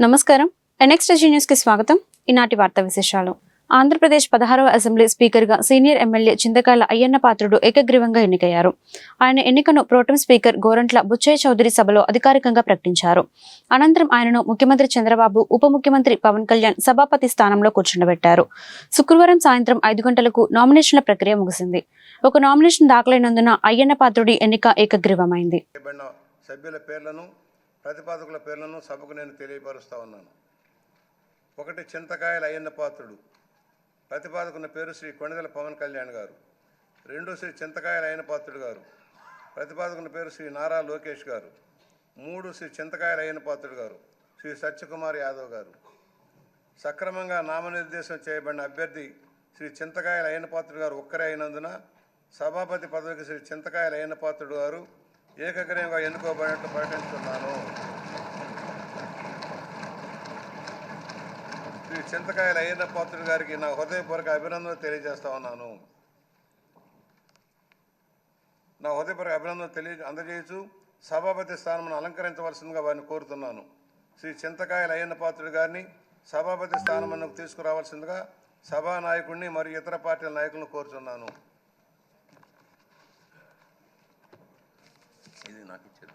నమస్కారం. NXT news కి స్వాగతం. ఈనాటి వార్తా విశేషాలు. ఆంధ్రప్రదేశ్ 16వ అసెంబ్లీ స్పీకర్గా సీనియర్ ఎమ్మెల్యే చింతకాయల అయ్యన్న పాత్రుడు ఏకగ్రీవంగా ఎన్నికయ్యారు. ఆయన ఎన్నికను ప్రోటెం స్పీకర్ గోరంట్ల బుచ్చయ్య చౌదరి సభలో అధికారికంగా ప్రకటించారు. అనంతరం ఆయనను ముఖ్యమంత్రి చంద్రబాబు, ఉప ముఖ్యమంత్రి పవన్ కళ్యాణ్ సభాపతి స్థానంలో కూర్చుండబెట్టారు. శుక్రవారం సాయంత్రం 5 గంటలకు నామినేషన్ల ప్రక్రియ ముగిసింది. ఒక నామినేషన్ దాఖలైనందున అయ్యన్న పాత్రుడి ఎన్నిక ఏకగ్రీవమైంది. ప్రతిపాదకుల పేర్లను సభకు నేను తెలియపరుస్తా ఉన్నాను. 1 చింతకాయల అయ్యన్న పాత్రుడు. ప్రతిపాదకున్న పేరు శ్రీ కొణిదెల పవన్ కళ్యాణ్ గారు. 2 శ్రీ చింతకాయల అయ్యన్న పాత్రుడు గారు. ప్రతిపాదకున్న పేరు శ్రీ నారా లోకేష్ గారు. 3 శ్రీ చింతకాయల అయ్యన్న పాత్రుడు గారు శ్రీ సత్యకుమార్ యాదవ్ గారు. సక్రమంగా నామనిర్దేశం చేయబడిన అభ్యర్థి శ్రీ చింతకాయల అయ్యన్న పాత్రుడు గారు ఒక్కరే అయినందున సభాపతి పదవికి శ్రీ చింతకాయల అయ్యన్న పాత్రుడు గారు ఏకగ్రీవంగా ఎన్నుకోబడినట్టు ప్రకటిస్తున్నాను. శ్రీ చింతకాయల అయ్యన్న పాత్రుడు గారికి నా హృదయపూర్వక అభినందనలు తెలియజేస్తా ఉన్నాను. నా హృదయపూర్వక అభినందనలు అందజేయచ్చు సభాపతి స్థానం అలంకరించవలసిందిగా వారిని కోరుతున్నాను. శ్రీ చింతకాయల అయ్యన్న పాత్రుడు గారిని సభాపతి స్థానం తీసుకురావాల్సిందిగా సభా నాయకుడిని మరియు ఇతర పార్టీల నాయకులను కోరుతున్నాను. ఇది నాకు ఇచ్చేది.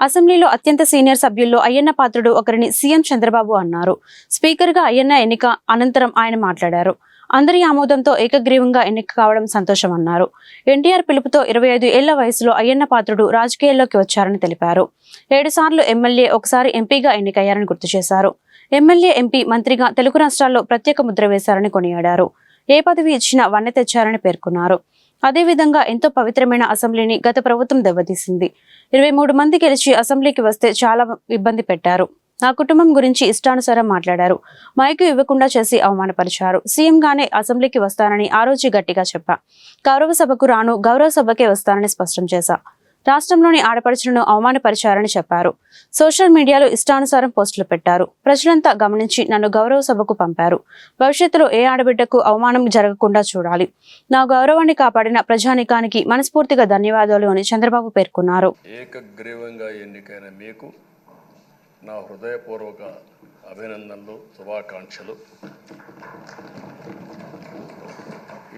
అసెంబ్లీలో అత్యంత సీనియర్ సభ్యుల్లో అయ్యన్న పాత్రుడు ఒకరిని సీఎం చంద్రబాబు అన్నారు. స్పీకర్గా అయ్యన్న ఎన్నిక అనంతరం ఆయన మాట్లాడారు. అందరి ఆమోదంతో ఏకగ్రీవంగా ఎన్నిక కావడం సంతోషమన్నారు. ఎన్టీఆర్ పిలుపుతో 25 ఏళ్ల వయసులో అయ్యన్న పాత్రుడు రాజకీయాల్లోకి వచ్చారని తెలిపారు. 7 సార్లు ఎమ్మెల్యే, ఒకసారి ఎంపీగా ఎన్నికయ్యారని గుర్తు చేశారు. ఎమ్మెల్యే, ఎంపీ, మంత్రిగా తెలుగు రాష్ట్రాల్లో ప్రత్యేక ముద్ర వేశారని కొనియాడారు. ఏ పదవి ఇచ్చినా వన్నె తెచ్చారని పేర్కొన్నారు. అదేవిధంగా ఎంతో పవిత్రమైన అసెంబ్లీని గత ప్రభుత్వం దెబ్బతీసింది. 23 మంది గెలిచి అసెంబ్లీకి వస్తే చాలా ఇబ్బంది పెట్టారు. నా కుటుంబం గురించి ఇష్టానుసారం మాట్లాడారు. మైకు ఇవ్వకుండా చేసి అవమానపరిచారు. సీఎంగానే అసెంబ్లీకి వస్తానని ఆ రోజు గట్టిగా చెప్పా. గౌరవ సభకు రాను, గౌరవ సభకే వస్తానని స్పష్టం చేశా. రాష్ట్రంలోని ఆడపడుచులను అవమానపరిచారని చెప్పారు. సోషల్ మీడియాలో ఇష్టానుసారం పోస్టులు పెట్టారు. ప్రజలంతా గమనించి నన్ను గౌరవ సభకు పంపారు. భవిష్యత్తులో ఏ ఆడబిడ్డకు అవమానం జరగకుండా చూడాలి. నా గౌరవాన్ని కాపాడిన ప్రజానీకానికి మనస్ఫూర్తిగా ధన్యవాదాలు అని చంద్రబాబు పేర్కొన్నారు. ఏకగ్రీవంగా ఎన్నికైన మీకు నా హృదయపూర్వక అభినందనలు, శుభాకాంక్షలు.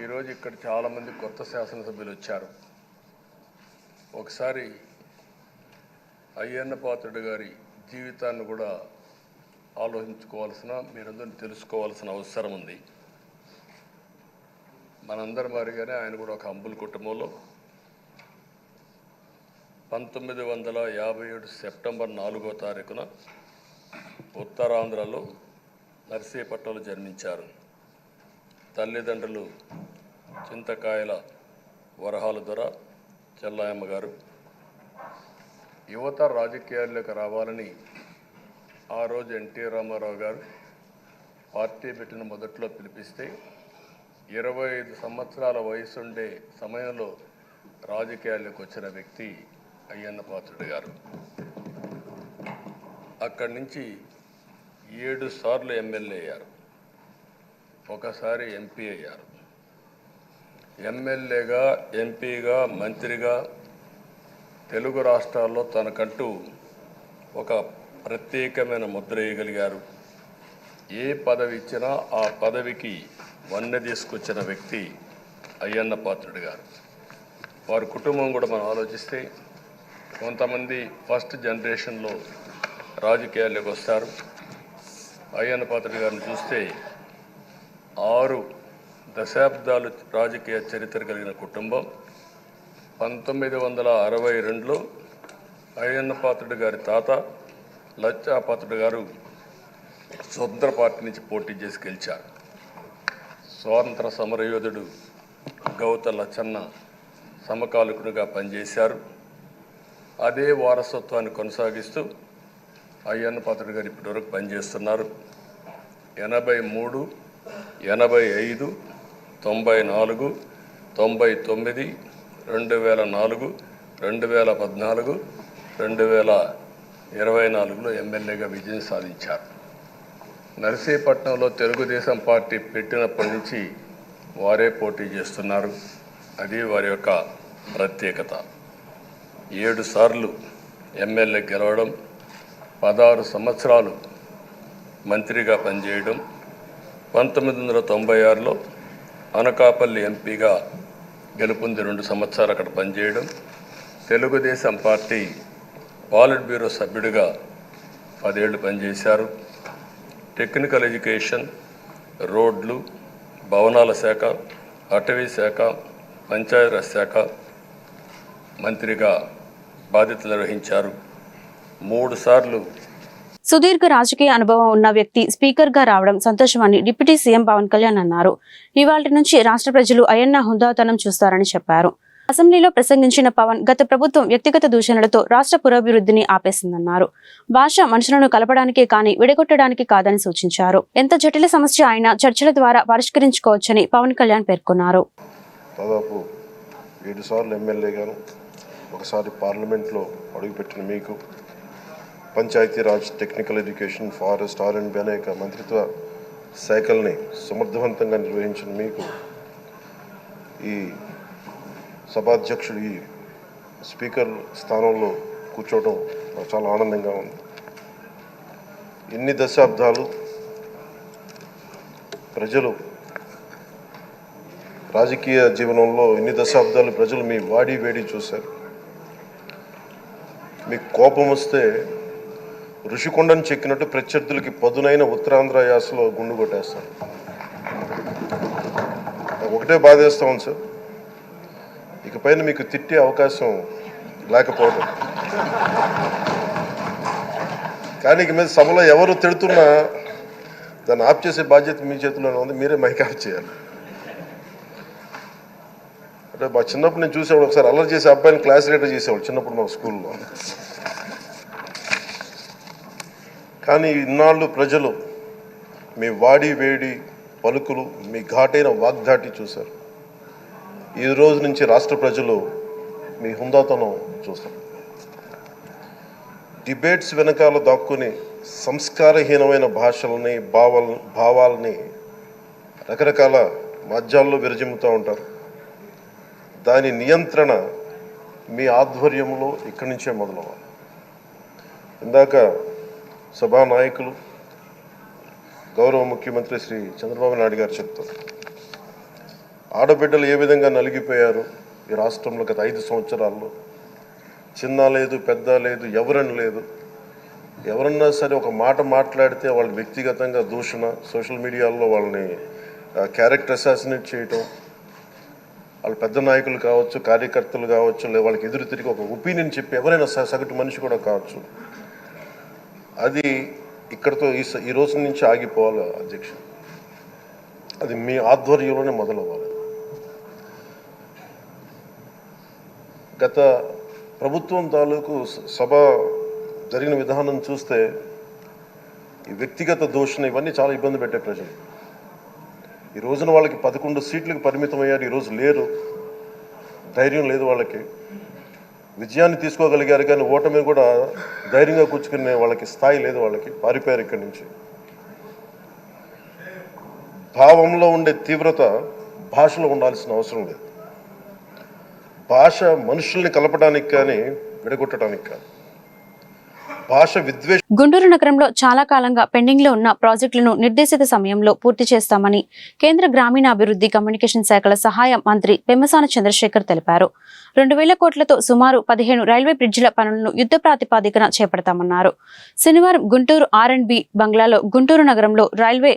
ఈరోజు ఇక్కడ చాలామంది కొత్త శాసనసభ్యులు వచ్చారు. ఒకసారి అయ్యన్న పాత్రుడు గారి జీవితాన్ని కూడా ఆలోచించుకోవాల్సిన, మీరందరూ తెలుసుకోవాల్సిన అవసరం ఉంది. మనందరి మారిగానే ఆయన కూడా ఒక హంబుల్ కుటుంబంలో 1957 సెప్టెంబర్ 4వ తారీఖున ఉత్తరాంధ్రలో నర్సీపట్నంలో జన్మించారు. తల్లిదండ్రులు చింతకాయల వరహాల దొర చెల్లాయమ్మ గారు. యువత రాజకీయాల్లోకి రావాలని ఆ రోజు ఎన్టీ రామారావు గారు పార్టీ పెట్టిన మొదట్లో పిలిపిస్తే 25 సంవత్సరాల వయసుండే సమయంలో రాజకీయాల్లోకి వచ్చిన వ్యక్తి అయ్యన్న పాత్రుడు గారు. అక్కడి నుంచి 7 సార్లు ఎమ్మెల్యే అయ్యారు, ఒకసారి ఎంపీ అయ్యారు. ఎమ్మెల్యేగా, ఎంపీగా, మంత్రిగా తెలుగు రాష్ట్రాల్లో తనకంటూ ఒక ప్రత్యేకమైన ముద్ర వేయగలిగారు. ఏ పదవి ఇచ్చినా ఆ పదవికి వన్నె తీసుకొచ్చిన వ్యక్తి అయ్యన్న పాత్రుడు గారు. వారి కుటుంబం కూడా మనం ఆలోచిస్తే కొంతమంది ఫస్ట్ జనరేషన్లో రాజకీయాల్లోకి వస్తారు. అయ్యన్న పాత్రుడు గారిని చూస్తే 6 దశాబ్దాలు రాజకీయ చరిత్ర కలిగిన కుటుంబం. 1962లో అయ్యన్న పాత్రుడు గారి తాత లచ్చా పాత్రుడు గారు స్వతంత్ర పార్టీ నుంచి పోటీ చేసి గెలిచారు. స్వాతంత్ర సమరయోధుడు గౌత లచ్చన్న సమకాలికునిగా పనిచేశారు. అదే వారసత్వాన్ని కొనసాగిస్తూ అయ్యన్న పాత్రుడు గారు ఇప్పటివరకు పనిచేస్తున్నారు. 83, 85, 94, 99, 2004, 2014, 2024లో ఎమ్మెల్యేగా విజయం సాధించారు. నర్సీపట్నంలో తెలుగుదేశం పార్టీ పెట్టినప్పటి నుంచి వారే పోటీ చేస్తున్నారు. అది వారి యొక్క ప్రత్యేకత. 7 సార్లు ఎమ్మెల్యే గెలవడం, 16 సంవత్సరాలు మంత్రిగా పనిచేయడం, 1996లో అనకాపల్లి ఎంపీగా గెలుపొంది 2 సంవత్సరాలు అక్కడ పనిచేయడం, తెలుగుదేశం పార్టీ పాలిట్ బ్యూరో సభ్యుడిగా 10 ఏళ్ళు పనిచేశారు. టెక్నికల్ ఎడ్యుకేషన్, రోడ్లు, భవనాల శాఖ, అటవీ శాఖ, పంచాయతీరాజ్ శాఖ మంత్రిగా బాధ్యతలు నిర్వహించారు. 3 సార్లు సుదీర్ఘ రాజకీయ అనుభవం ఉన్న వ్యక్తి స్పీకర్గా రావడం సంతోషమని డిప్యూటీ సీఎం పవన్ కళ్యాణ్ అన్నారు. ఇవాళ్టి నుంచి రాష్ట్ర ప్రజలు అయ్యన్న హుందాతనం చూస్తారని చెప్పారు. అసెంబ్లీలో ప్రసంగించిన పవన్ గత ప్రభుత్వం వ్యక్తిగత దూషణలతో రాష్ట్ర పురోభివృద్ధిని ఆపేసిందన్నారు. భాష మనుషులను కలపడానికే కానీ విడగొట్టడానికి కాదని సూచించారు. ఎంత జటిల సమస్య అయినా చర్చల ద్వారా పరిష్కరించుకోవచ్చని పవన్ కళ్యాణ్ పేర్కొన్నారు. దాదాపు 7 సార్లు ఎమ్మెల్యేగాను, ఒకసారి పార్లమెంట్లో అడుగుపెట్టిన మీకు, Panchayati Raj, technical education, forest, R&B అనేక మంత్రిత్వ శాఖల్ని సమర్థవంతంగా నిర్వహించిన మీకు ఈ సభాధ్యక్షుడు ఈ స్పీకర్ స్థానంలో కూర్చోవడం నాకు చాలా ఆనందంగా ఉంది. ఇన్ని దశాబ్దాలు ప్రజలు రాజకీయ జీవనంలో ఇన్ని దశాబ్దాలు ప్రజలు మీ వాడి వేడి చూశారు. మీకు కోపం వస్తే ఋషికొండను చెక్కినట్టు ప్రత్యర్థులకి పదునైన ఉత్తరాంధ్ర యాసలో గుండు కొట్టేస్తారు. నాకు ఒకటే బాధేస్తా ఉంది సార్, ఇకపైన మీకు తిట్టే అవకాశం లేకపోవడం. కానీ ఇక మీద సభలో ఎవరు తిడుతున్నా దాన్ని ఆఫ్ చేసే బాధ్యత మీ చేతిలోనే ఉంది. మీరే మైక్ ఆఫ్ చేయాలి. అంటే మా చిన్నప్పుడు నేను చూసేవాడు, ఒకసారి అల్లరి చేసే అబ్బాయిని క్లాస్ లీడర్ చేసేవాడు చిన్నప్పుడు మా స్కూల్లో. కానీ ఇన్నాళ్ళు ప్రజలు మీ వాడి వేడి పలుకులు, మీ ఘాటైన వాగ్ధాటి చూశారు. ఈ రోజు నుంచి రాష్ట్ర ప్రజలు మీ హుందాతనం చూస్తారు. డిబేట్స్ వెనకాల దాక్కుని సంస్కారహీనమైన భాషలని, భావాలని రకరకాల మాధ్యాల్లో విరజిమ్ముతూ ఉంటారు. దాని నియంత్రణ మీ ఆధ్వర్యంలో ఇక్కడి నుంచే మొదలవ్వాలి. ఇందాక సభానాయకులు గౌరవ ముఖ్యమంత్రి శ్రీ చంద్రబాబు నాయుడు గారు చెప్తారు, ఆడబిడ్డలు ఏ విధంగా నలిగిపోయారు ఈ రాష్ట్రంలో గత 5 సంవత్సరాల్లో. చిన్న లేదు, పెద్ద లేదు, ఎవరని లేదు. ఎవరన్నా సరే ఒక మాట మాట్లాడితే వాళ్ళు వ్యక్తిగతంగా దూషణ, సోషల్ మీడియాలో వాళ్ళని క్యారెక్టర్ అసాసినేట్ చేయటం, వాళ్ళు పెద్ద నాయకులు కావచ్చు, కార్యకర్తలు కావచ్చు, లేదా వాళ్ళకి ఎదురు తిరిగి ఒక ఒపీనియన్ చెప్పి ఎవరైనా సగటు మనిషి కూడా కావచ్చు, అది ఇక్కడితో ఈ రోజు నుంచి ఆగిపోవాలి అధ్యక్ష. అది మీ ఆధ్వర్యంలోనే మొదలవ్వాలి. గత ప్రభుత్వం తాలూకు సభ జరిగిన విధానం చూస్తే ఈ వ్యక్తిగత దూషణ ఇవన్నీ చాలా ఇబ్బంది పెట్టే ప్రజలు. ఈ రోజున వాళ్ళకి 11 సీట్లకు పరిమితం అయ్యారు, ఈరోజు లేరు, ధైర్యం లేదు వాళ్ళకి. విజయాన్ని తీసుకోగలిగారు కానీ ఓటమిని కూడా ధైర్యంగా కూర్చుకునే వాళ్ళకి స్థాయి లేదు, వాళ్ళకి పారిపోయారు ఇక్కడి నుంచి. భావంలో ఉండే తీవ్రత భాషలో ఉండాల్సిన అవసరం లేదు. భాష మనుషుల్ని కలపడానికి కానీ విడగొట్టడానికి కాదు. భాష విద్వేష గుంటూరు నగరంలో చాలా కాలంగా పెండింగ్ లో ఉన్న ప్రాజెక్టులను నిర్దేశిత సమయంలో పూర్తి చేస్తామని కేంద్ర గ్రామీణాభివృద్ధి కమ్యూనికేషన్ శాఖల సహాయ మంత్రి పెమ్మసాని చంద్రశేఖర్ తెలిపారు. 2000 కోట్లతో సుమారు 15 రైల్వే బ్రిడ్జిల పనులను యుద్ధ ప్రాతిపాదికన చేపడతామన్నారు. శనివారం గుంటూరు R&B బంగ్లాలో గుంటూరు నగరంలో రైల్వే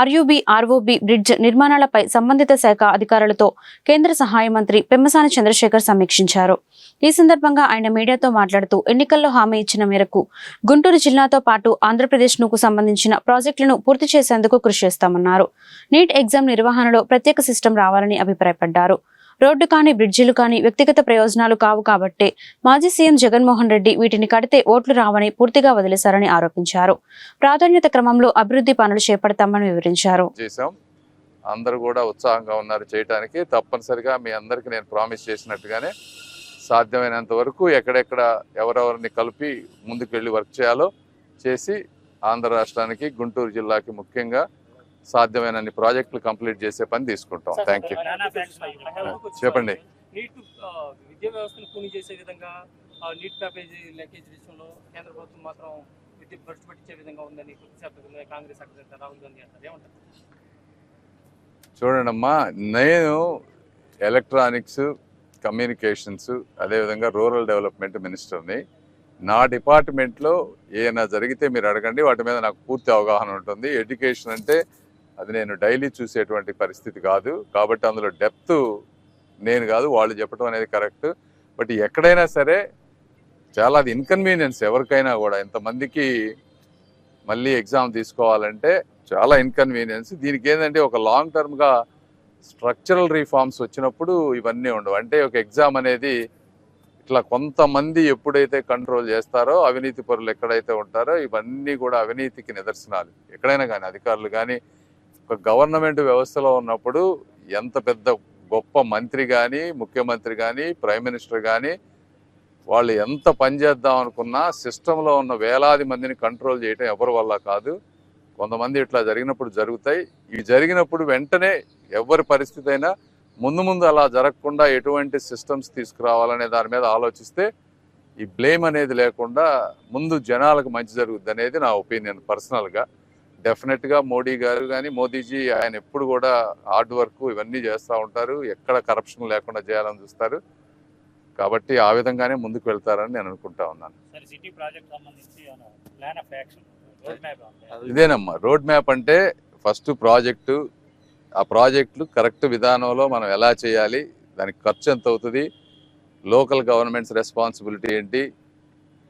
RUB ROB బ్రిడ్జ్ నిర్మాణాలపై సంబంధిత శాఖ అధికారులతో కేంద్ర సహాయ మంత్రి పెమ్మసాని చంద్రశేఖర్ సమీక్షించారు. ఈ సందర్భంగా ఆయన మీడియాతో మాట్లాడుతూ ఎన్నికల్లో హామీ ఇచ్చిన మేరకు గుంటూరు జిల్లాతో పాటు ఆంధ్రప్రదేశ్కు సంబంధించిన ప్రాజెక్టులను పూర్తి చేసేందుకు కృషి చేస్తామన్నారు. నీట్ ఎగ్జామ్ నిర్వహణలో ప్రత్యేక సిస్టమ్ రావాలని అభిప్రాయపడ్డారు. రోడ్డు కానీ బ్రిడ్జిలు కానీ వ్యక్తిగత ప్రయోజనాలు కావు కాబట్టే మాజీ సీఎం జగన్మోహన్ రెడ్డి వీటిని కడితే ఓట్లు రావని పూర్తిగా వదిలేశారని ఆరోపించారు. ప్రాధాన్యత క్రమంలో అభివృద్ధి పనులు చేపడతామని వివరించారు. అందరూ కూడా ఉత్సాహంగా ఉన్నారు చేయడానికి. తప్పనిసరిగా మీ అందరికీ నేను ప్రామిస్ చేసినట్టుగానే సాధ్యమైనంత వరకు ఎక్కడెక్కడ ఎవరెవరిని కలిపి ముందుకు వెళ్ళి వర్క్ చేయాలో చేసి ఆంధ్ర రాష్ట్రానికి గుంటూరు జిల్లాకి ముఖ్యంగా సాధ్యమైన ప్రాజెక్టులు కంప్లీట్ చేసే పని తీసుకుంటాం. Thank you. చెప్పండి. విద్యా వ్యవస్థను పూని చేసే విధంగా నీట్ ప్యాకేజీ లీకేజ్ విషయంలో కేంద్ర ప్రభుత్వం మాత్రం విద్య ఖర్చు పెట్టించే విధంగా ఉందని కాంగ్రెస్ అగ్రనేత రాహుల్ గాంధీ అంటారు. ఏమంటారు? చూడండి అమ్మా, నేను ఎలక్ట్రానిక్స్, కమ్యూనికేషన్స్, అదేవిధంగా రూరల్ డెవలప్మెంట్ మినిస్టర్ని. నా డిపార్ట్మెంట్లో ఏమైనా జరిగితే మీరు అడగండి, వాటి మీద నాకు పూర్తి అవగాహన ఉంటుంది. ఎడ్యుకేషన్ అంటే అది నేను డైలీ చూసేటువంటి పరిస్థితి కాదు, కాబట్టి అందులో డెప్త్ నేను కాదు, వాళ్ళు చెప్పడం అనేది కరెక్ట్. బట్ ఎక్కడైనా సరే చాలా అది ఇన్కన్వీనియన్స్ ఎవరికైనా కూడా. ఇంతమందికి మళ్ళీ ఎగ్జామ్ తీసుకోవాలంటే చాలా ఇన్కన్వీనియన్స్. దీనికి ఏంటంటే ఒక లాంగ్ టర్మ్గా స్ట్రక్చరల్ రీఫార్మ్స్ వచ్చినప్పుడు ఇవన్నీ ఉండవు. అంటే ఒక ఎగ్జామ్ అనేది ఇట్లా కొంతమంది ఎప్పుడైతే కంట్రోల్ చేస్తారో, అవినీతి పరులు ఎక్కడైతే ఉంటారో, ఇవన్నీ కూడా అవినీతికి నిదర్శనాలు. ఎక్కడైనా కానీ అధికారులు కానీ ఒక గవర్నమెంట్ వ్యవస్థలో ఉన్నప్పుడు ఎంత పెద్ద గొప్ప మంత్రి కానీ, ముఖ్యమంత్రి కానీ, ప్రైమ్ మినిస్టర్ కానీ వాళ్ళు ఎంత పనిచేద్దాం అనుకున్నా సిస్టంలో ఉన్న వేలాది మందిని కంట్రోల్ చేయటం ఎవరి వల్ల కాదు. కొంతమంది ఇట్లా జరిగినప్పుడు జరుగుతాయి. ఇవి జరిగినప్పుడు వెంటనే ఎవరి పరిస్థితి అయినా ముందు అలా జరగకుండా ఎటువంటి సిస్టమ్స్ తీసుకురావాలనే దాని మీద ఆలోచిస్తే ఈ బ్లేమ్ అనేది లేకుండా ముందు జనాలకు మంచి జరుగుద్ది అనేది నా ఒపీనియన్ పర్సనల్గా. డెఫినెట్గా మోడీ గారు కానీ, మోదీజీ ఆయన ఎప్పుడు కూడా హార్డ్ వర్క్ ఇవన్నీ చేస్తూ ఉంటారు, ఎక్కడ కరప్షన్ లేకుండా చేయాలని చూస్తారు. కాబట్టి ఆ విధంగానే ముందుకు వెళ్తారని నేను అనుకుంటా ఉన్నాను. ఇదేనమ్మా రోడ్ మ్యాప్ అంటే. ఫస్ట్ ప్రాజెక్టు, ఆ ప్రాజెక్టులు కరెక్ట్ విధానంలో మనం ఎలా చేయాలి, దానికి ఖర్చు ఎంత అవుతుంది, లోకల్ గవర్నమెంట్స్ రెస్పాన్సిబిలిటీ ఏంటి.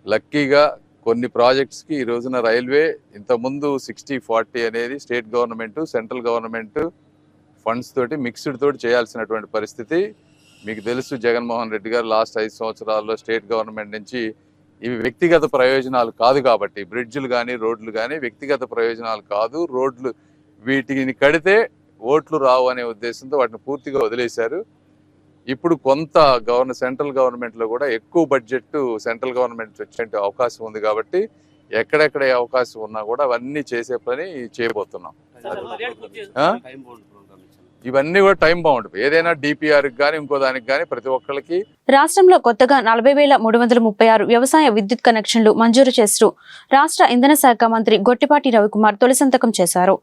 లక్కీగా కొన్ని ప్రాజెక్ట్స్కి ఈ రోజున రైల్వే ఇంతకుముందు 60-40 అనేది state government, central government funds తోటి మిక్స్డ్ తోటి చేయాల్సినటువంటి పరిస్థితి. మీకు తెలుసు, జగన్మోహన్ రెడ్డి గారు లాస్ట్ 5 సంవత్సరాల్లో స్టేట్ గవర్నమెంట్ నుంచి ఇవి వ్యక్తిగత ప్రయోజనాలు కాదు కాబట్టి, బ్రిడ్జ్లు కానీ రోడ్లు కానీ వ్యక్తిగత ప్రయోజనాలు కాదు, రోడ్లు వీటిని కడితే ఓట్లు రావు అనే ఉద్దేశంతో వాటిని పూర్తిగా వదిలేశారు. ఇప్పుడు కొంత సెంట్రల్ గవర్నమెంట్లో కూడా ఎక్కువ బడ్జెట్ సెంట్రల్ గవర్నమెంట్ వచ్చే అవకాశం ఉంది కాబట్టి ఎక్కడెక్కడ అవకాశం ఉన్నా కూడా అవన్నీ చేసే పని చేయబోతున్నాం. ఇవన్నీ కూడా టైం బౌండ్. ఏదైనా DPRకి కానీ ఇంకో దానికి కానీ ప్రతి ఒక్కరికి. రాష్ట్రంలో కొత్తగా 40,336 వ్యవసాయ విద్యుత్ కనెక్షన్లు మంజూరు చేస్తూ రాష్ట్ర ఇంధన శాఖ మంత్రి గొట్టిపాటి రవికుమార్ తొలి సంతకం చేశారు.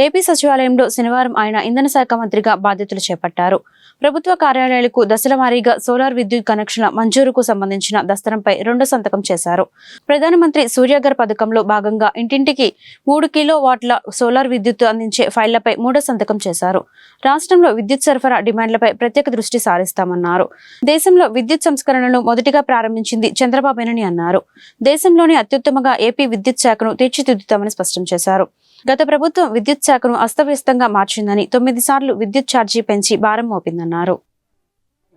ఏపీ సచివాలయంలో శనివారం ఆయన ఇంధన శాఖ మంత్రిగా బాధ్యతలు చేపట్టారు. ప్రభుత్వ కార్యాలయాలకు దశల వారీగా సోలార్ విద్యుత్ కనెక్షన్ల మంజూరుకు సంబంధించిన దస్తరంపై 2వ సంతకం చేశారు. ప్రధానమంత్రి సూర్యఘర్ పథకంలో భాగంగా ఇంటింటికి 3 కిలోవాట్ల సోలార్ విద్యుత్ అందించే ఫైళ్లపై 3వ సంతకం చేశారు. రాష్ట్రంలో విద్యుత్ సరఫరా డిమాండ్లపై ప్రత్యేక దృష్టి సారిస్తామన్నారు. దేశంలో విద్యుత్ సంస్కరణను మొదటిగా ప్రారంభించింది చంద్రబాబేనని అన్నారు. దేశంలోనే అత్యుత్తమంగా ఏపీ విద్యుత్ శాఖను తీర్చిదిద్దుతామని స్పష్టం చేశారు. గత ప్రభుత్వం విద్యుత్ శాఖను అస్తవ్యస్తంగా మార్చిందని 9 సార్లు విద్యుత్ ఛార్జీ పెంచి భారం మోపిందన్నారు.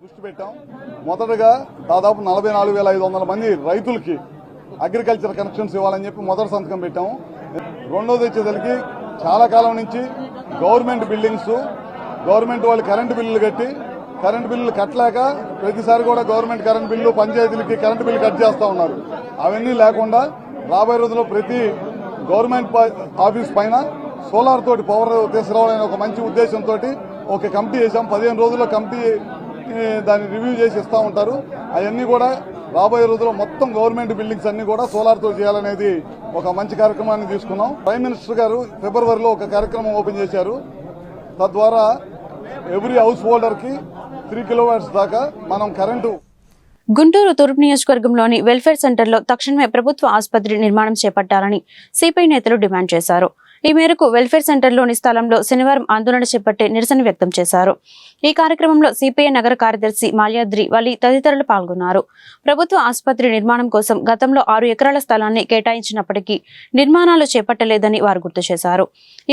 దృష్టి పెట్టాం. మొదటగా దాదాపు 44,500 మంది రైతులకి అగ్రికల్చర్ కనెక్షన్స్ ఇవ్వాలని చెప్పి మొదటి సంతకం పెట్టాము. రెండోది వచ్చేసరికి చాలా కాలం నుంచి గవర్నమెంట్ బిల్డింగ్స్, గవర్నమెంట్ వాళ్ళు కరెంటు బిల్లులు కట్టి కరెంటు బిల్లులు కట్టలేక ప్రతిసారి కూడా గవర్నమెంట్ కరెంటు బిల్లు పంచాయతీలకి కరెంటు బిల్లు కట్ చేస్తూ ఉన్నారు. అవన్నీ లేకుండా రాబోయే రోజుల్లో ప్రతి గవర్నమెంట్ ఆఫీస్ పైన సోలార్ తోటి పవర్ తీసుకురావాలనే ఒక మంచి ఉద్దేశంతో ఒక కమిటీ చేశాం. 15 రోజుల్లో కమిటీ దాన్ని రివ్యూ చేసి ఇస్తూ ఉంటారు. అవన్నీ కూడా రాబోయే రోజుల్లో మొత్తం గవర్నమెంట్ బిల్డింగ్స్ అన్ని కూడా సోలార్ తో చేయాలనేది ఒక మంచి కార్యక్రమాన్ని తీసుకున్నాం. ప్రైమ్ మినిస్టర్ గారు ఫిబ్రవరిలో ఒక కార్యక్రమం ఓపెన్ చేశారు. తద్వారా ఎవ్రీ హౌస్ హోల్డర్ కి 3 కిలోవాట్స్ దాకా మనం కరెంటు. గుంటూరు తూర్పు నియోజకవర్గంలోని వెల్ఫేర్ సెంటర్లో తక్షణమే ప్రభుత్వ ఆసుపత్రి నిర్మాణం చేపట్టాలని సిపిఐ నేతలు డిమాండ్ చేశారు. ఈ మేరకు వెల్ఫేర్ సెంటర్లోని స్థలంలో శనివారం ఆందోళన చేపట్టి నిరసన వ్యక్తం చేశారు. ఈ కార్యక్రమంలో సిపిఐ నగర కార్యదర్శి మాల్యాద్రి వలి తదితరులు పాల్గొన్నారు. ప్రభుత్వ ఆసుపత్రి నిర్మాణం కోసం గతంలో 6 ఎకరాల స్థలాన్ని కేటాయించినప్పటికీ నిర్మాణాలు చేపట్టలేదని వారు గుర్తు చేశారు.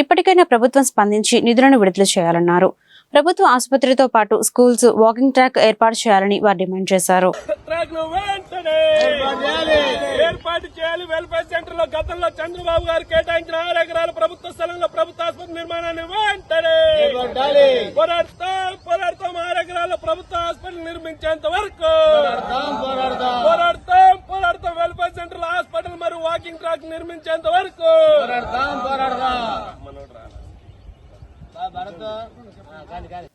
ఇప్పటికైనా ప్రభుత్వం స్పందించి నిధులను విడుదల చేయాలన్నారు. ప్రభుత్వ ఆసుపత్రితో పాటు స్కూల్స్, వాకింగ్ ట్రాక్ ఏర్పాటు చేయాలని వారు డిమాండ్ చేశారు. ఏర్పాటు చేయాలి. వెల్ఫేర్ సెంటర్ లో గతంలో చంద్రబాబు గారు కేటాయించిన 6 ఎకరాల ప్రభుత్వ స్థలంలో ప్రభుత్వ ఆసుపత్రి నిర్మాణాన్ని వెంటనే పోరాడతాం. 6 ఎకరాల ప్రభుత్వ ఆసుపత్రి నిర్మించేంత వరకు పోరాడతాం. వెల్ఫేర్ సెంటర్ లో హాస్పిటల్ మరియు వాకింగ్ ట్రాక్ నిర్మించేంత వరకు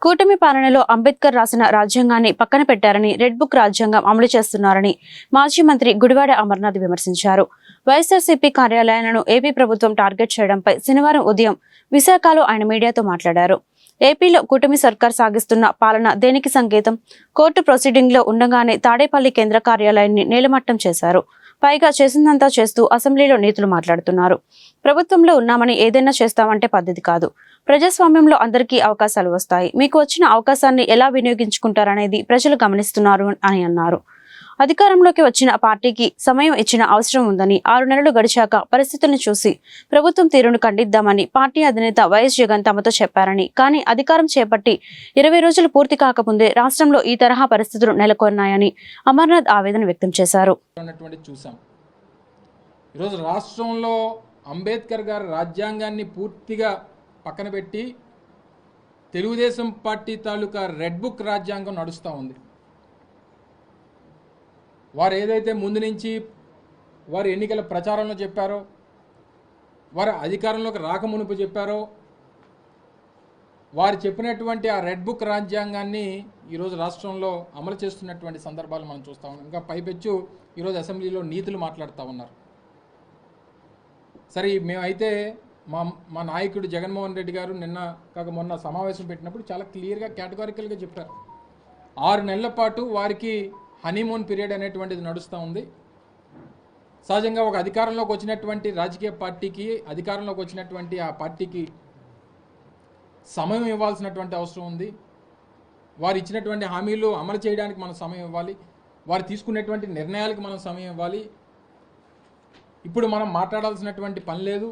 కూటమి పాలనలో అంబేద్కర్ రాసిన రాజ్యాంగాన్ని పక్కన పెట్టారని, రెడ్ బుక్ రాజ్యాంగం అమలు చేస్తున్నారని మాజీ మంత్రి గుడివాడ అమర్నాథ్ విమర్శించారు. వైఎస్ఆర్సీపీ కార్యాలయాలను ఏపీ ప్రభుత్వం టార్గెట్ చేయడంపై శనివారం ఉదయం విశాఖలో ఆయన మీడియాతో మాట్లాడారు. ఏపీలో కూటమి సర్కార్ సాగిస్తున్న పాలన దేనికి సంకేతం? కోర్టు ప్రొసీడింగ్లో ఉండగానే తాడేపల్లి కేంద్ర కార్యాలయాన్ని నేలమట్టం చేశారు. పైగా చేసిందంతా చేస్తూ అసెంబ్లీలో నీతులు మాట్లాడుతున్నారు. ప్రభుత్వంలో ఉన్నామని ఏదైనా చేస్తామంటే పద్ధతి కాదు. ప్రజాస్వామ్యంలో అందరికీ అవకాశాలు వస్తాయి. మీకు వచ్చిన అవకాశాన్ని ఎలా వినియోగించుకుంటారనేది ప్రజలు గమనిస్తున్నారు అని అన్నారు. అధికారంలోకి వచ్చిన పార్టీకి సమయం ఇచ్చిన అవసరం ఉందని, 6 నెలలు గడిచాక పరిస్థితులను చూసి ప్రభుత్వం తీరును ఖండిద్దామని పార్టీ అధినేత వైఎస్ జగన్ తమతో చెప్పారని, కానీ అధికారం చేపట్టి 20 రోజులు పూర్తి కాకముందే రాష్ట్రంలో ఈ తరహా పరిస్థితులు నెలకొన్నాయని అమర్నాథ్ ఆవేదన వ్యక్తం చేశారు. ఈరోజు రాష్ట్రంలో అంబేద్కర్ గారి రాజ్యాంగాన్ని పూర్తిగా పక్కన పెట్టి తెలుగుదేశం పార్టీ తాలూకా రెడ్ బుక్ రాజ్యాంగం నడుస్తూ ఉంది. వారు ఏదైతే ముందు నుంచి వారు ఎన్నికల ప్రచారంలో చెప్పారో, వారు అధికారంలోకి రాకమునుపు చెప్పారో, వారు చెప్పినటువంటి ఆ రెడ్ బుక్ రాజ్యాంగాన్ని ఈరోజు రాష్ట్రంలో అమలు చేస్తున్నటువంటి సందర్భాలు మనం చూస్తూ ఉన్నాం. ఇంకా పైపెచ్చు ఈరోజు అసెంబ్లీలో నీతులు మాట్లాడుతూ ఉన్నారు. సరే, మేమైతే మా నాయకుడు జగన్మోహన్ రెడ్డి గారు మొన్న సమావేశం పెట్టినప్పుడు చాలా క్లియర్గా కేటగారికల్గా చెప్పారు. 6 నెలల పాటు వారికి హనీమూన్ పీరియడ్ అనేటువంటిది నడుస్తూ ఉంది. సహజంగా ఒక అధికారంలోకి వచ్చినటువంటి రాజకీయ పార్టీకి, అధికారంలోకి వచ్చినటువంటి ఆ పార్టీకి సమయం ఇవ్వాల్సినటువంటి అవసరం ఉంది. వారు ఇచ్చినటువంటి హామీలు అమలు చేయడానికి మనం సమయం ఇవ్వాలి. వారు తీసుకునేటువంటి నిర్ణయాలకు మనం సమయం ఇవ్వాలి. ఇప్పుడు మనం మాట్లాడాల్సినటువంటి పని లేదు.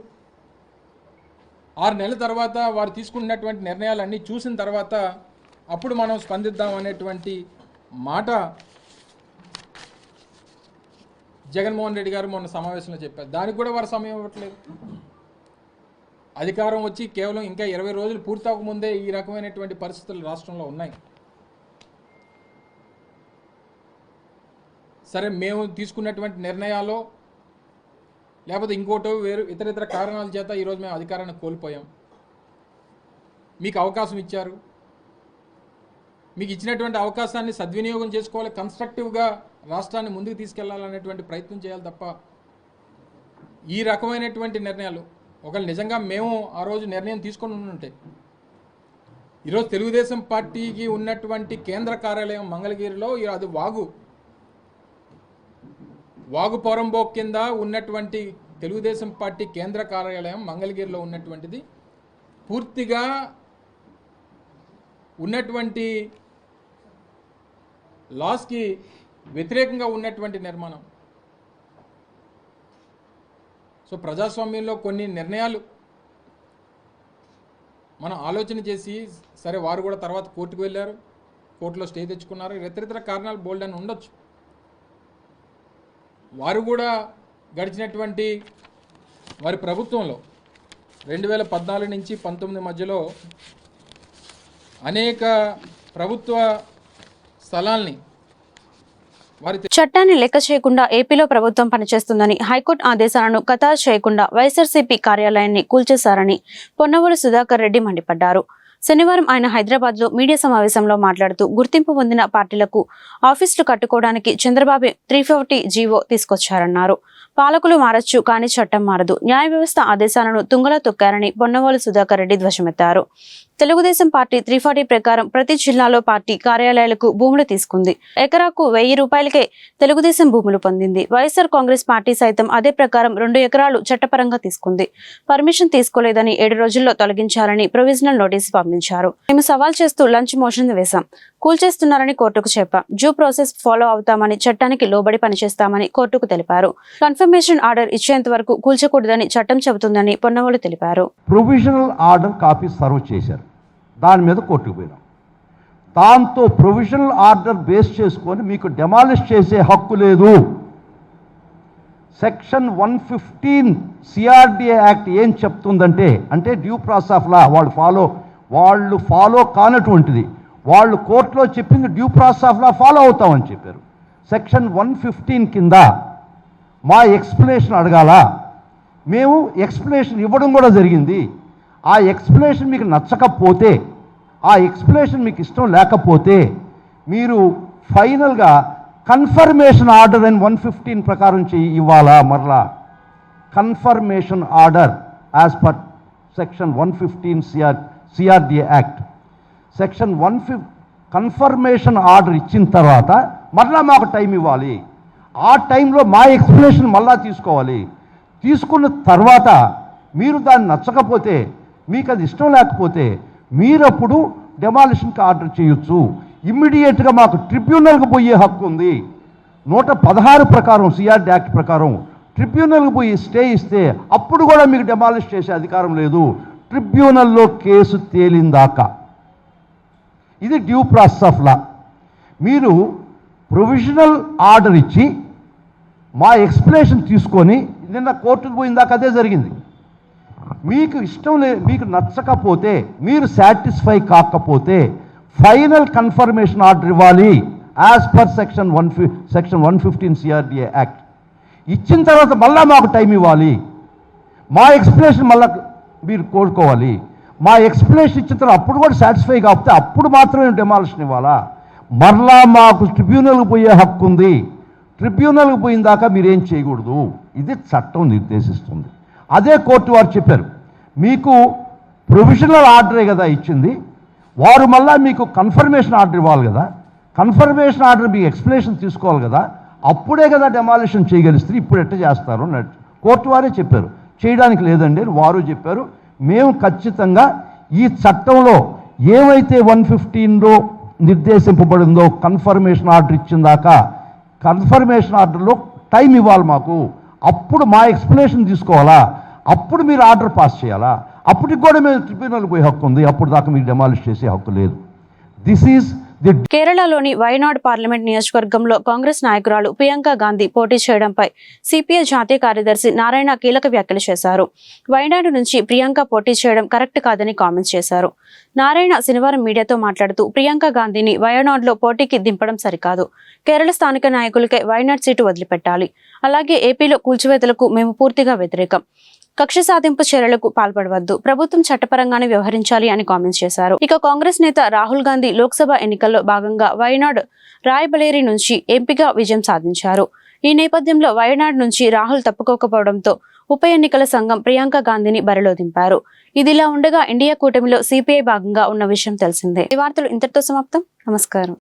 6 నెలల తర్వాత వారు తీసుకున్నటువంటి నిర్ణయాలన్నీ చూసిన తర్వాత అప్పుడు మనం స్పందిద్దాం అనేటువంటి మాట జగన్మోహన్ రెడ్డి గారు మొన్న సమావేశంలో చెప్పారు. దానికి కూడా వారు సమయం ఇవ్వట్లేదు. అధికారం వచ్చి కేవలం ఇంకా 20 రోజులు పూర్తి అవ్వకముందే ఈ రకమైనటువంటి పరిస్థితులు రాష్ట్రంలో ఉన్నాయి. సరే, మేము తీసుకున్నటువంటి నిర్ణయాలు లేకపోతే ఇంకోటో ఇతర కారణాల చేత ఈరోజు మేము అధికారాన్ని కోల్పోయాం. మీకు అవకాశం ఇచ్చారు. మీకు ఇచ్చినటువంటి అవకాశాన్ని సద్వినియోగం చేసుకోవాలి. కన్స్ట్రక్టివ్గా రాష్ట్రాన్ని ముందుకు తీసుకెళ్లాలనేటువంటి ప్రయత్నం చేయాలి తప్ప ఈ రకమైనటువంటి నిర్ణయాలు ఒకవేళ నిజంగా మేము ఆ రోజు నిర్ణయం తీసుకొని ఉంటే ఈరోజు తెలుగుదేశం పార్టీకి ఉన్నటువంటి కేంద్ర కార్యాలయం మంగళగిరిలో అది వాగు పొరంబోక్ కింద ఉన్నటువంటి తెలుగుదేశం పార్టీ కేంద్ర కార్యాలయం మంగళగిరిలో ఉన్నటువంటిది పూర్తిగా ఉన్నటువంటి లాస్కి వ్యతిరేకంగా ఉన్నటువంటి నిర్మాణం. సో ప్రజాస్వామ్యంలో కొన్ని నిర్ణయాలు మనం ఆలోచన చేసి, సరే వారు కూడా తర్వాత కోర్టుకు వెళ్ళారు, కోర్టులో స్టే తెచ్చుకున్నారు, ఇతర కారణాలు బోల్డ్ అని ఉండొచ్చు. వారు కూడా గడిచినటువంటి వారి ప్రభుత్వంలో 2014 నుంచి 19 మధ్యలో అనేక ప్రభుత్వ స్థలాల్ని చట్టాన్ని లెక్క చేయకుండా ఏపీలో ప్రభుత్వం పనిచేస్తుందని హైకోర్టు ఆదేశాలను ఖతారు చేయకుండా వైఎస్ఆర్సీపీ కార్యాలయాన్ని కూల్చేశారని పొన్నవోలు సుధాకర్ రెడ్డి మండిపడ్డారు. శనివారం ఆయన హైదరాబాద్ లో మీడియా సమావేశంలో మాట్లాడుతూ గుర్తింపు పొందిన పార్టీలకు ఆఫీసులు కట్టుకోవడానికి చంద్రబాబు 340 జీవో తీసుకొచ్చారన్నారు. పాలకులు మారచ్చు కానీ చట్టం మారదు. న్యాయ వ్యవస్థ ఆదేశాలను తుంగలో తొక్కారని పొన్నవోలు సుధాకర్ రెడ్డి ధ్వజమెత్తారు. తెలుగుదేశం పార్టీ 340 ప్రకారం ప్రతి జిల్లాలో పార్టీ కార్యాలయాలకు భూములు తీసుకుంది. ఎకరాకు 1000 రూపాయలకే తెలుగుదేశం భూములు పొందింది. వైఎస్ఆర్ కాంగ్రెస్ పార్టీ సైతం అదే ప్రకారం 2 ఎకరాలు చట్టపరంగా తీసుకుంది. పర్మిషన్ తీసుకోలేదని 7 రోజుల్లో తొలగించాలని ప్రొవిజనల్ నోటీసు పంపించారు. మేము సవాల్ చేస్తూ లంచ్ మోషన్ వేశాం. కూల్చేస్తున్నారని కోర్టుకు చెప్పాం. డ్యూ ప్రాసెస్ ఫాలో అవుతామని, చట్టానికి లోబడి పనిచేస్తామని కోర్టుకు తెలిపారు. కన్ఫర్మేషన్ ఆర్డర్ ఇచ్చేంత వరకు కూల్చకూడదని చట్టం చెబుతుందని పొన్నవోలు తెలిపారు. ప్రొవిజనల్ ఆర్డర్ కాపీ సర్వ్ చేశారు. దాని మీద కోర్టుకు పోయినాం. దాంతో ప్రొవిజనల్ ఆర్డర్ బేస్ చేసుకొని మీకు డెమాలిష్ చేసే హక్కు లేదు. సెక్షన్ 115 సిఆర్డిఏ యాక్ట్ ఏం చెప్తుందంటే, అంటే డ్యూ ప్రాసెస్ ఆఫ్ లా వాళ్ళు ఫాలో కానటువంటిది. వాళ్ళు కోర్టులో చెప్పింది due process of law follow అవుతామని చెప్పారు. సెక్షన్ 115 కింద మా ఎక్స్ప్లెనేషన్ అడగాల. మేము ఎక్స్ప్లెనేషన్ ఇవ్వడం కూడా జరిగింది. ఆ ఎక్స్ప్లెనేషన్ మీకు నచ్చకపోతే, ఆ ఎక్స్ప్లెనేషన్ మీకు ఇష్టం లేకపోతే మీరు ఫైనల్గా కన్ఫర్మేషన్ ఆర్డర్ అని 115 ప్రకారం ఇవ్వాలా. మరలా confirmation order as per section 115 CRDA act. Section 115 confirmation order ఇచ్చిన తర్వాత మరలా మాకు టైం ఇవ్వాలి. ఆ టైంలో మా ఎక్స్ప్లెనేషన్ మళ్ళా తీసుకోవాలి. తీసుకున్న తర్వాత మీరు దాన్ని నచ్చకపోతే, మీకు అది ఇష్టం లేకపోతే మీరప్పుడు డెమాలిషన్కి ఆర్డర్ చేయొచ్చు. ఇమ్మీడియట్గా మాకు ట్రిబ్యునల్కి పోయే హక్కు ఉంది. 116 ప్రకారం సిఆర్డి యాక్ట్ ప్రకారం ట్రిబ్యునల్కి పోయి స్టే ఇస్తే అప్పుడు కూడా మీకు డెమాలిష్ చేసే అధికారం లేదు, ట్రిబ్యునల్లో కేసు తేలిందాకా. ఇది డ్యూ ప్రాసెస్ ఆఫ్ లా. మీరు ప్రొవిజనల్ ఆర్డర్ ఇచ్చి మా ఎక్స్ప్లెనేషన్ తీసుకొని నిన్న కోర్టుకు పోయిందాక అదే జరిగింది. మీకు ఇష్టం మీకు నచ్చకపోతే, మీరు సాటిస్ఫై కాకపోతే ఫైనల్ కన్ఫర్మేషన్ ఆర్డర్ ఇవ్వాలి as per section 115 CRDA act. ఇచ్చిన తర్వాత మళ్ళా మాకు టైం ఇవ్వాలి. మా ఎక్స్ప్లెనేషన్ మళ్ళా మీరు కోరుకోవాలి. మా ఎక్స్ప్లెనేషన్ ఇచ్చిన తర్వాత అప్పుడు కూడా సాటిస్ఫై కాకపోతే అప్పుడు మాత్రమే డెమాలిషన్ ఇవ్వాలా. మరలా మాకు ట్రిబ్యునల్కి పోయే హక్కు ఉంది. ట్రిబ్యునల్కి పోయిన దాకా మీరేం చేయకూడదు. ఇది చట్టం నిర్దేశిస్తుంది. అదే కోర్టు వారు చెప్పారు, మీకు ప్రొవిజనల్ ఆర్డరే కదా ఇచ్చింది, వారు మళ్ళా మీకు కన్ఫర్మేషన్ ఆర్డర్ ఇవ్వాలి కదా, కన్ఫర్మేషన్ ఆర్డర్ మీకు ఎక్స్ప్లెనేషన్ తీసుకోవాలి కదా, అప్పుడే కదా డెమాలిషన్ చేయగలిస్తే ఇప్పుడు ఎట్ట చేస్తారు అన్నట్టు కోర్టు వారే చెప్పారు. చేయడానికి లేదండి వారు చెప్పారు. మేము ఖచ్చితంగా ఈ చట్టంలో ఏమైతే 115లో నిర్దేశింపబడిందో కన్ఫర్మేషన్ ఆర్డర్ ఇచ్చిందాకా కన్ఫర్మేషన్ ఆర్డర్లో టైం ఇవ్వాలి మాకు. అప్పుడు మా ఎక్స్ప్లెనేషన్ తీసుకోవాలా, అప్పుడు మీరు ఆర్డర్ పాస్ చేయాలా. అప్పటికి కూడా మేము ట్రిబ్యునల్కి పోయే హక్కు ఉంది. అప్పుడు దాకా మీకు డెమాలిష్ చేసే హక్కు లేదు. దిస్ ఈజ్ కేరళలోని వయనాడ్ పార్లమెంట్ నియోజకవర్గంలో కాంగ్రెస్ నాయకురాలు ప్రియాంక గాంధీ పోటీ చేయడంపై సిపిఐ జాతీయ కార్యదర్శి నారాయణ కీలక వ్యాఖ్యలు చేశారు. వయనాడ్ నుంచి ప్రియాంక పోటీ చేయడం కరెక్ట్ కాదని కామెంట్స్ చేశారు. నారాయణ శనివారం మీడియాతో మాట్లాడుతూ ప్రియాంక గాంధీని వయనాడ్లో పోటీకి దింపడం సరికాదు. కేరళ స్థానిక నాయకులకే వయనాడ్ సీటు వదిలిపెట్టాలి. అలాగే ఏపీలో కూల్చివేతలకు మేము పూర్తిగా వ్యతిరేకం. కక్ష సాధింపు చర్యలకు పాల్పడవద్దు. ప్రభుత్వం చట్టపరంగానే వ్యవహరించాలి అని కామెంట్స్ చేశారు. ఇక కాంగ్రెస్ నేత రాహుల్ గాంధీ లోక్సభ ఎన్నికల్లో భాగంగా వయనాడ్ రాయ్బరేలీ నుంచి ఎంపీగా విజయం సాధించారు. ఈ నేపథ్యంలో వయనాడ్ నుంచి రాహుల్ తప్పుకోకపోవడంతో ఉప ఎన్నికల సంఘం ప్రియాంక గాంధీని బరిలో దింపారు. ఇదిలా ఉండగా ఇండియా కూటమిలో సిపిఐ భాగంగా ఉన్న విషయం తెలిసిందే. ఈ వార్తలు ఇంతటితో సమాప్తం. నమస్కారం.